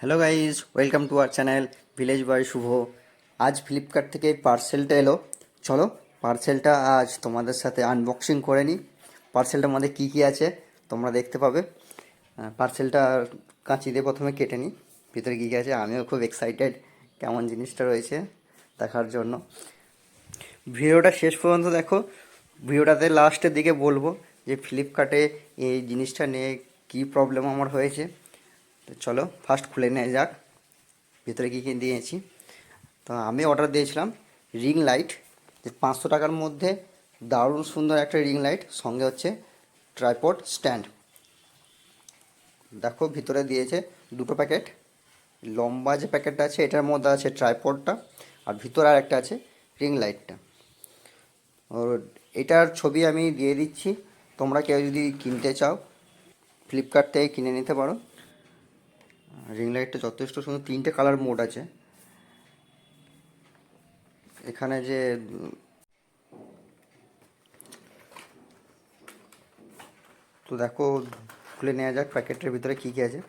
Hello guys, welcome to our channel village boy Shubho. আজ Flipkart থেকে পার্সেলটা এলো। চলো পার্সেলটা আজ তোমাদের সাথে আনবক্সিং করে নিই। পার্সেলটার মধ্যে কী কী আছে তোমরা দেখতে পাবে। পার্সেলটা কাঁচি দিয়ে প্রথমে কেটে নিই, ভিতরে কী কী আছে। আমিও খুব এক্সাইটেড কেমন জিনিসটা রয়েছে দেখার জন্য। ভিডিওটা শেষ পর্যন্ত দেখো। ভিডিওটাতে লাস্টের দিকে বলবো যে ফ্লিপকার্টে এই জিনিসটা নিয়ে কী প্রবলেম আমার হয়েছে। তো চলো ফার্স্ট খুলে নেওয়া যাক ভিতরে কী কী দিয়েছি। তো আমি অর্ডার দিয়েছিলাম রিং লাইট, যে 500 টাকার মধ্যে দারুণ সুন্দর একটা রিং লাইট, সঙ্গে হচ্ছে ট্রাইপড স্ট্যান্ড। দেখো ভিতরে দিয়েছে দুটো প্যাকেট। লম্বা যে প্যাকেটটা আছে এটার মধ্যে আছে ট্রাইপডটা, আর ভিতরে আর একটা আছে রিং লাইটটা। ওর এটার ছবি আমি দিয়ে দিচ্ছি, তোমরা কেউ যদি কিনতে চাও ফ্লিপকার্ট থেকে কিনে নিতে পারো। রিং লাইটটা যথেষ্ট সুন্দর, 3টে কালার মোড আছে এখানে। যে তো দেখো খুলে নেওয়া যাক প্যাকেটের ভিতরে কী কী আছে।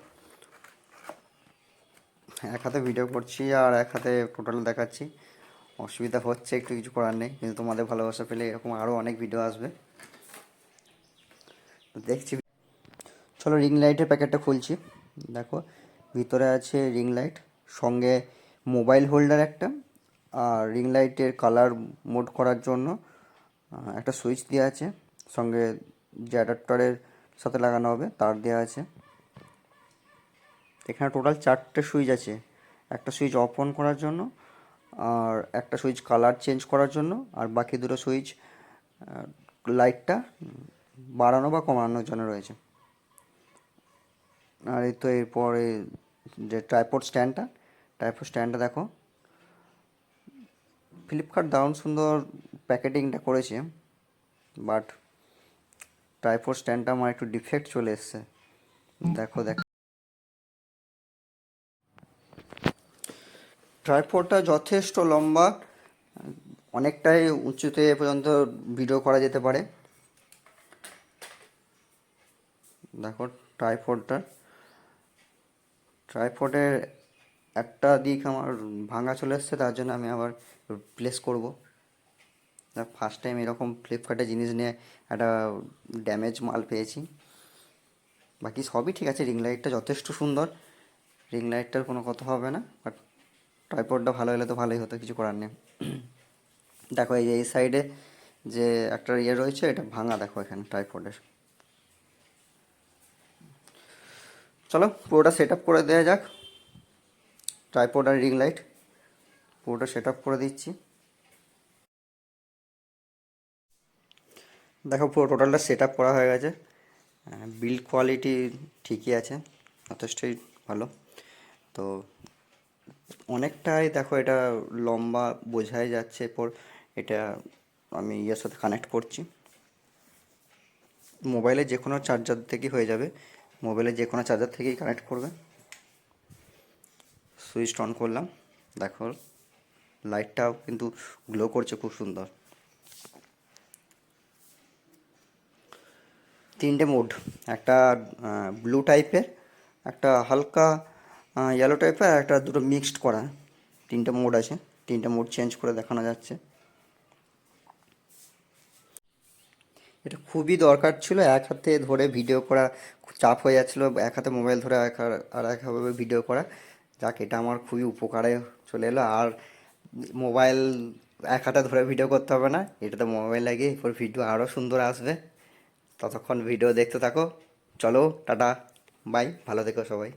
এক হাতে ভিডিও করছি আর এক হাতে টোটাল দেখাচ্ছি, অসুবিধা হচ্ছে, একটু কিছু করার নেই। কিন্তু তোমাদের ভালোবাসা পেলে এরকম আরও অনেক ভিডিও আসবে। তো দেখছি, চলো রিং লাইটের প্যাকেটটা খুলছি। দেখো ভিতরে আছে রিং লাইট, সঙ্গে মোবাইল হোল্ডার একটা, আর রিং লাইটের কালার মোড করার জন্য একটা সুইচ দেওয়া আছে, সঙ্গে যে অ্যাডাপ্টারের সাথে লাগানো হবে তার দেওয়া আছে। এখানে টোটাল 4টে সুইচ আছে, একটা সুইচ অফ অন করার জন্য, আর একটা সুইচ কালার চেঞ্জ করার জন্য, আর বাকি দুটো সুইচ লাইটটা বাড়ানো বা কমানোর জন্য রয়েছে। আর এই তো এরপরে যে ট্রাইপড স্ট্যান্ডটা দেখো, ফ্লিপকার্ট দারুণ সুন্দর প্যাকেটিংটা করেছে, বাট ট্রাইপড স্ট্যান্ডটা আমার একটু ডিফেক্ট চলে এসছে। দেখো ট্রাইপডটা যথেষ্ট লম্বা, অনেকটাই উঁচুতে পর্যন্ত ভিডিও করা যেতে পারে। দেখো ট্রাইপডের একটা দিক আমার ভাঙা চলে এসছে, তার জন্য আমি আবার প্লেস করব। ফার্স্ট টাইম এরকম ফ্লিপকার্টে জিনিস নিয়ে একটা ড্যামেজ মাল পেয়েছি। বাকি সবই ঠিক আছে, রিং লাইটটা যথেষ্ট সুন্দর, রিং লাইটটার কোনো কথা হবে না, বাট ট্রাইপডটা ভালো হলে তো ভালোই হতো, কিছু করার নেই। দেখো এই যে এই সাইডে যে একটা ইয়ে রয়েছে এটা ভাঙা, দেখো এখানে ট্রাইপডের। চলো পুরোটা সেট আপ করে দেওয়া যাক। ট্রাইপড আর রিং লাইট পুরোটা সেট আপ করে দিচ্ছি। দেখো পুরো টোটালটা সেট আপ করা হয়ে গেছে। বিল্ড কোয়ালিটি ঠিকই আছে, যথেষ্টই ভালো। তো অনেকটাই দেখো এটা লম্বা বোঝাই যাচ্ছে। এরপর এটা আমি ইয়ের সাথে কানেক্ট করছি, মোবাইলে যে কোনো চার্জার থেকেই হয়ে যাবে, মোবাইলে যে কোনো চার্জার থেকেই কানেক্ট করবে। সুইচ অন করলাম, দেখো লাইটটাও কিন্তু গ্লো করছে খুব সুন্দর। 3টে মোড, একটা ব্লু টাইপের, একটা হালকা ইয়েলো টাইপের, আর একটা দুটো মিক্সড করা। 3টে মোড আছে, 3টে মোড চেঞ্জ করে দেখানো যাচ্ছে। এটা খুবই দরকার ছিল, এক হাতে ধরে ভিডিও করা খুব চাপ হয়ে যাচ্ছিলো, এক হাতে মোবাইল ধরে আর এক হাতে ভিডিও করা। যাক এটা আমার খুবই উপকারে চলে এলো। আর মোবাইল এক হাতে ধরে ভিডিও করতে হবে না, এটাতে মোবাইল লাগে, এরপর ভিডিও আরও সুন্দর আসবে। ততক্ষণ ভিডিও দেখতে থাকো। চলো টাটা, বাই, ভালো থেকো সবাই।